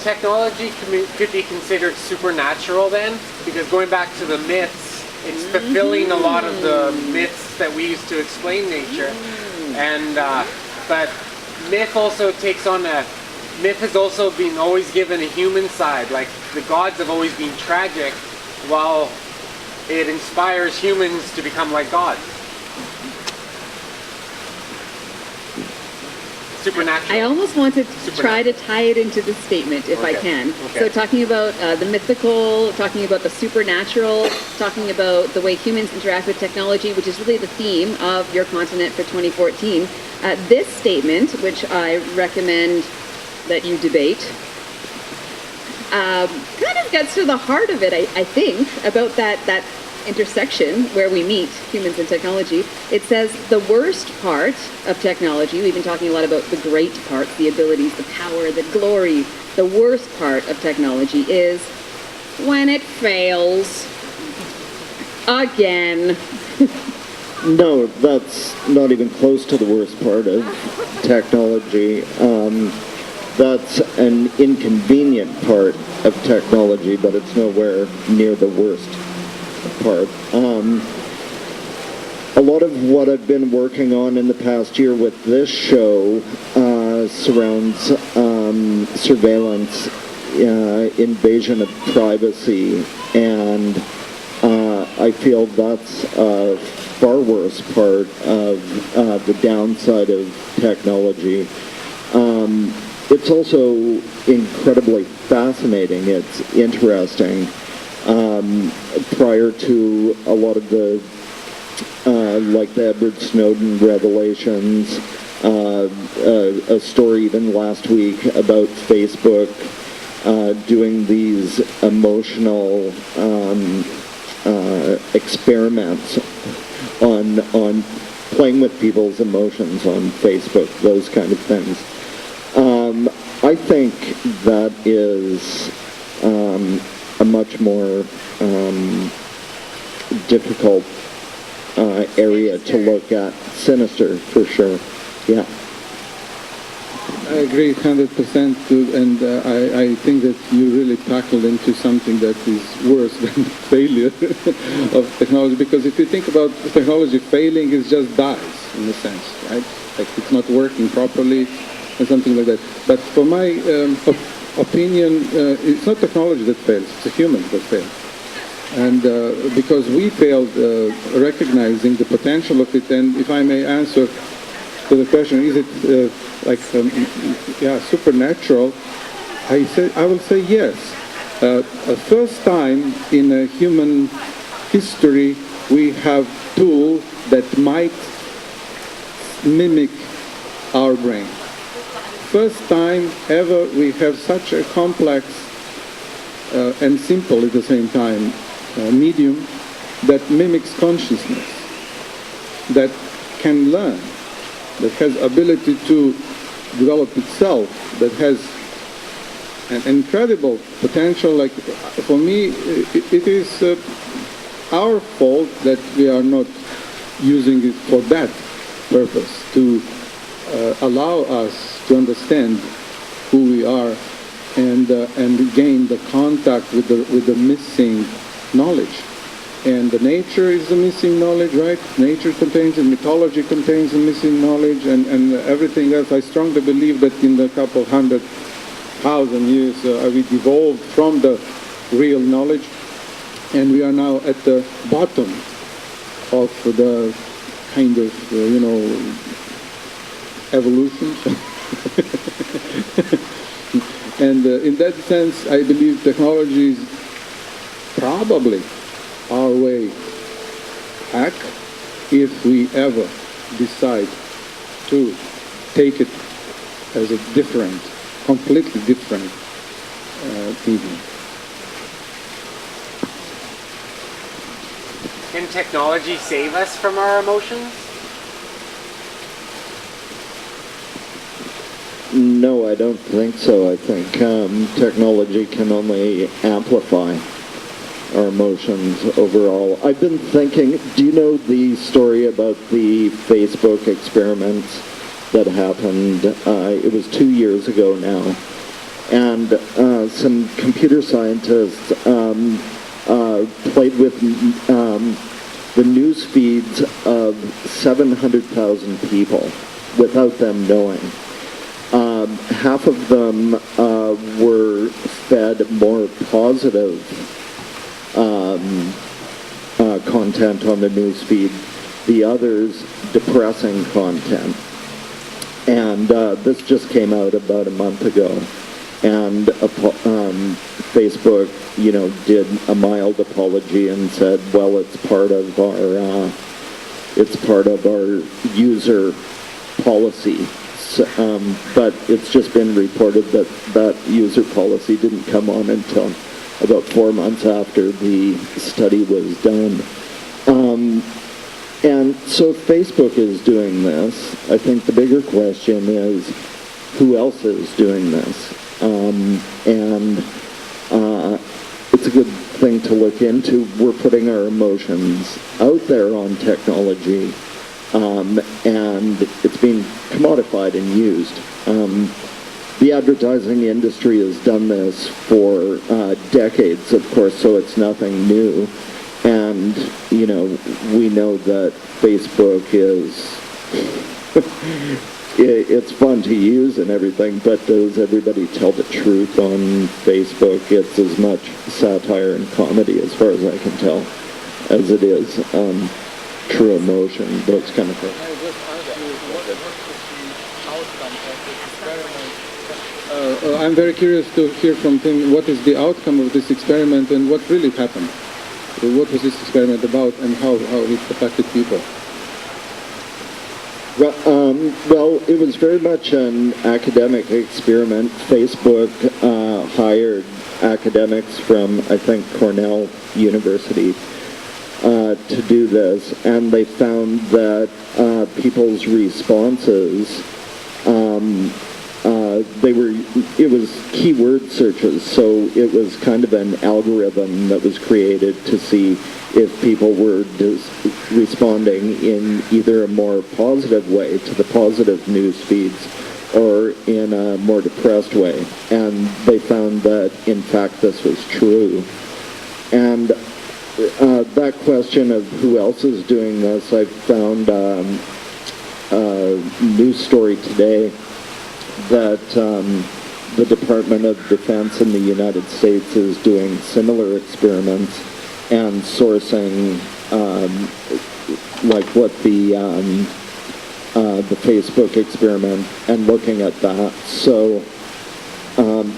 Technology could be considered supernatural then, because going back to the myths, it's fulfilling a lot of the myths that we use to explain nature. And but myth also takes on myth has also been always given a human side. Like the gods have always been tragic, while it inspires humans to become like gods. Supernatural. I almost want to try to tie it into the statement, if I can. So talking about the mythical, talking about the supernatural, talking about the way humans interact with technology, which is really the theme of Your Kontinent for 2014. This statement, which I recommend that you debate, kind of gets to the heart of it, I think, about that intersection where we meet humans and technology. It says the worst part of technology, we've been talking a lot about the great parts, the abilities, the power, the glory. The worst part of technology is when it fails again. No, that's not even close to the worst part of technology. That's an inconvenient part of technology, but it's nowhere near the worst part. A lot of what I've been working on in the past year with this show surrounds surveillance, invasion of privacy, and I feel that's a far worse part of the downside of technology. It's also incredibly fascinating. It's interesting. Prior to a lot of the, like the Edward Snowden revelations, a story even last week about Facebook doing these emotional experiments on playing with people's emotions on Facebook, those kind of things. I think that is a much more difficult area to look at. Sinister, for sure. Yeah. I agree 100% too, and I think that you really tackled into something that is worse than failure of technology, because if you think about technology failing, it just dies in a sense, right? Like it's not working properly and something like that. But for my opinion, it's not technology that fails, it's the humans that fail. And because we failed recognizing the potential of it, and if I may answer to the question, is it supernatural? I will say yes. First time in human history we have tools that might mimic our brain. First time ever we have such a complex and simple at the same time medium that mimics consciousness, that can learn, that has ability to develop itself, that has an incredible potential. Like for me, it is our fault that we are not using it for that purpose, to allow us to understand who we are and gain the contact with the missing knowledge. And the nature is the missing knowledge, right? Nature contains and mythology contains the missing knowledge, and everything else. I strongly believe that in the couple 100,000 years we evolved from the real knowledge, and we are now at the bottom of the kind of, evolution. And in that sense, I believe technology is probably our way back if we ever decide to take it as a different, completely different medium. Can technology save us from our emotions? No, I don't think so. I think technology can only amplify our emotions overall. I've been thinking, do you know the story about the Facebook experiments that happened? It was 2 years ago now. And some computer scientists played with the news feeds of 700,000 people without them knowing. Half of them were fed more positive content on the news feed, the others depressing content. And this just came out about a month ago. And Facebook, did a mild apology and said, well, it's part of our user policy. So, but it's just been reported that that user policy didn't come on until about 4 months after the study was done. And so Facebook is doing this. I think the bigger question is, who else is doing this? It's a good thing to look into. We're putting our emotions out there on technology, and it's being commodified and used. The advertising industry has done this for decades, of course, so it's nothing new. And, we know that Facebook is, it's fun to use and everything, but does everybody tell the truth on Facebook? It's as much satire and comedy, as far as I can tell, as it is true emotion, those kind of things. I just asked you, what was the outcome of this experiment? I'm very curious to hear from Tim, what is the outcome of this experiment and what really happened? What was this experiment about and how it affected people? Well, it was very much an academic experiment. Facebook hired academics from, I think, Cornell University to do this, and they found that people's responses, it was keyword searches, so it was kind of an algorithm that was created to see if people were responding in either a more positive way to the positive news feeds or in a more depressed way. And they found that, in fact, this was true. And that question of who else is doing this, I found a news story today that the Department of Defense in the United States is doing similar experiments and sourcing like what the Facebook experiment and looking at that. So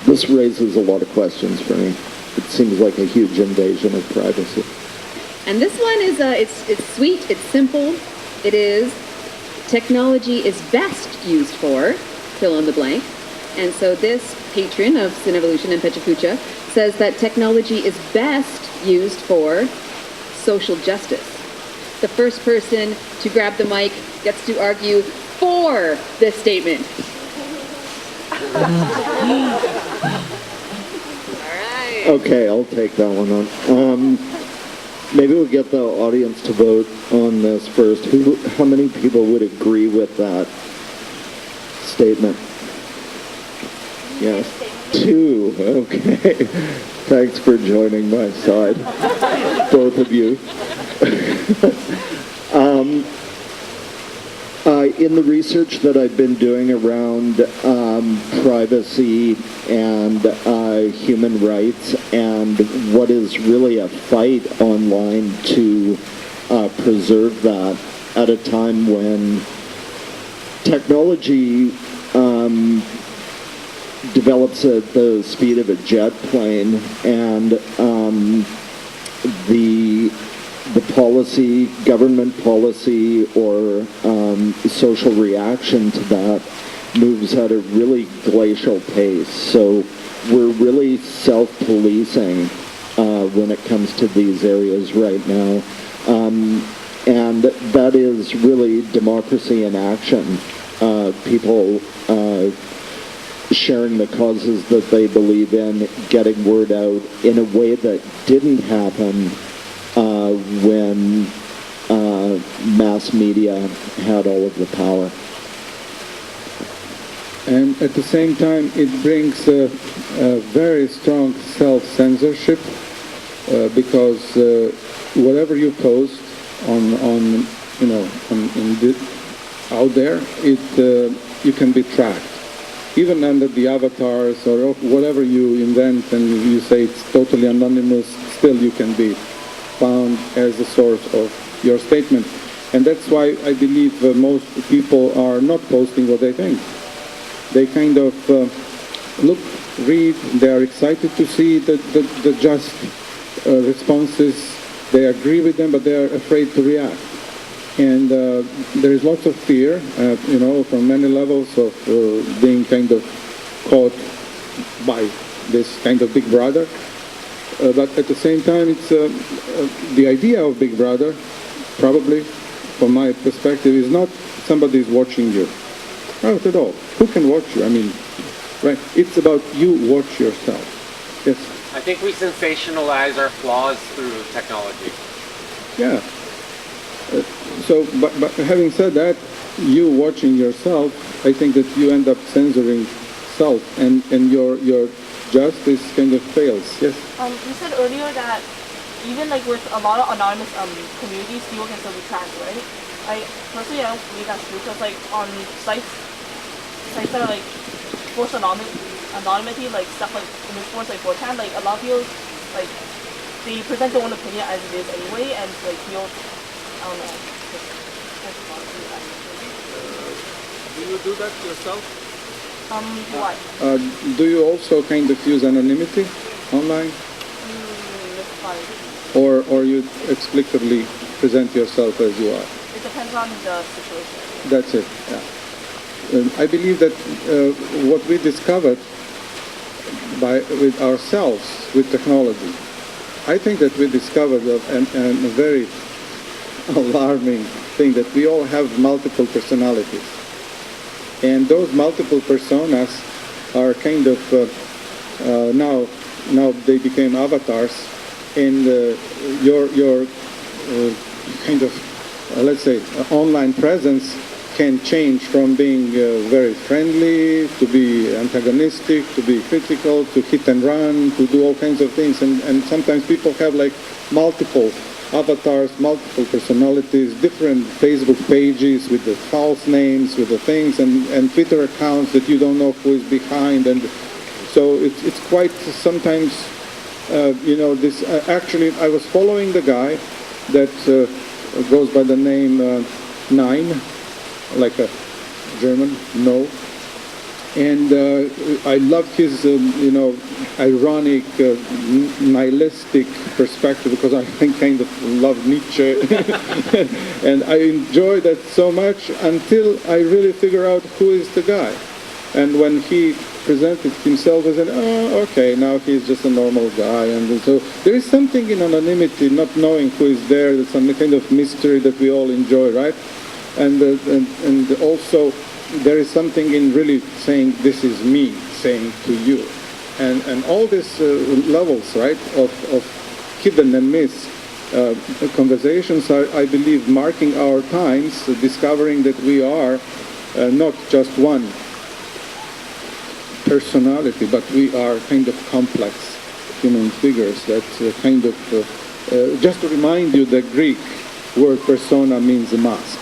this raises a lot of questions for me. It seems like a huge invasion of privacy. And this one is, it's sweet, it's simple. It is, technology is best used for, fill in the blank. And so this patron of Synevolution and Pechakucha says that technology is best used for social justice. The first person to grab the mic gets to argue for this statement. All right. Okay, I'll take that one on. Maybe we'll get the audience to vote on this first. How many people would agree with that statement? Yes. 2. Okay. Thanks for joining my side, both of you. In the research that I've been doing around privacy and human rights and what is really a fight online to preserve that at a time when technology develops at the speed of a jet plane, and the policy, government policy, or social reaction to that moves at a really glacial pace. So we're really self-policing when it comes to these areas right now. And that is really democracy in action. People sharing the causes that they believe in, getting word out in a way that didn't happen when mass media had all of the power. And at the same time, it brings a very strong self-censorship because whatever you post on you know out there, you can be tracked. Even under the avatars or whatever you invent and you say it's totally anonymous, still you can be found as the source of your statement. And that's why I believe most people are not posting what they think. They kind of look, read, they are excited to see the just responses. They agree with them, but they are afraid to react. And there is lots of fear, you know, from many levels of being kind of caught by this kind of Big Brother. But at the same time, it's the idea of Big Brother, probably, from my perspective, is not somebody is watching you. Not at all. Who can watch you? I mean, right? It's about you watch yourself. Yes. I think we sensationalize our flaws through technology. Yeah. But having said that, you watching yourself, I think that you end up censoring self, and your justice kind of fails. Yes. You said earlier that even like with a lot of anonymous communities, people can still be tracked, right? I personally don't believe that's true because like on sites that are like forced anonymity, like stuff like image force, like 4chan, like a lot of people like they present their own opinion as it is anyway, and like feel I don't know. Do you do that yourself? What? Do you also kind of use anonymity online? Or you explicitly present yourself as you are? It depends on the situation. That's it, yeah. I believe that what we discovered with ourselves, with technology, I think that we discovered a very alarming thing, that we all have multiple personalities. And those multiple personas are kind of, now they became avatars, and your kind of, let's say, online presence can change from being very friendly to be antagonistic, to be critical, to hit and run, to do all kinds of things. And sometimes people have like multiple avatars, multiple personalities, different Facebook pages with the false names, with the things, and Twitter accounts that you don't know who is behind. And so it's quite sometimes, you know, this, actually I was following the guy that goes by the name Nine, like a German, no. And I loved his, you know, ironic, nihilistic perspective, because I kind of love Nietzsche. And I enjoyed that so much until I really figure out who is the guy. And when he presented himself, I said, oh, okay, now he's just a normal guy. And so there is something in anonymity, not knowing who is there, that's some kind of mystery that we all enjoy, right? And also, there is something in really saying, this is me saying to you. And all these levels, right, of hidden and missed conversations are, I believe, marking our times, discovering that we are not just one personality, but we are kind of complex human figures that kind of, just to remind you, the Greek word persona means a mask.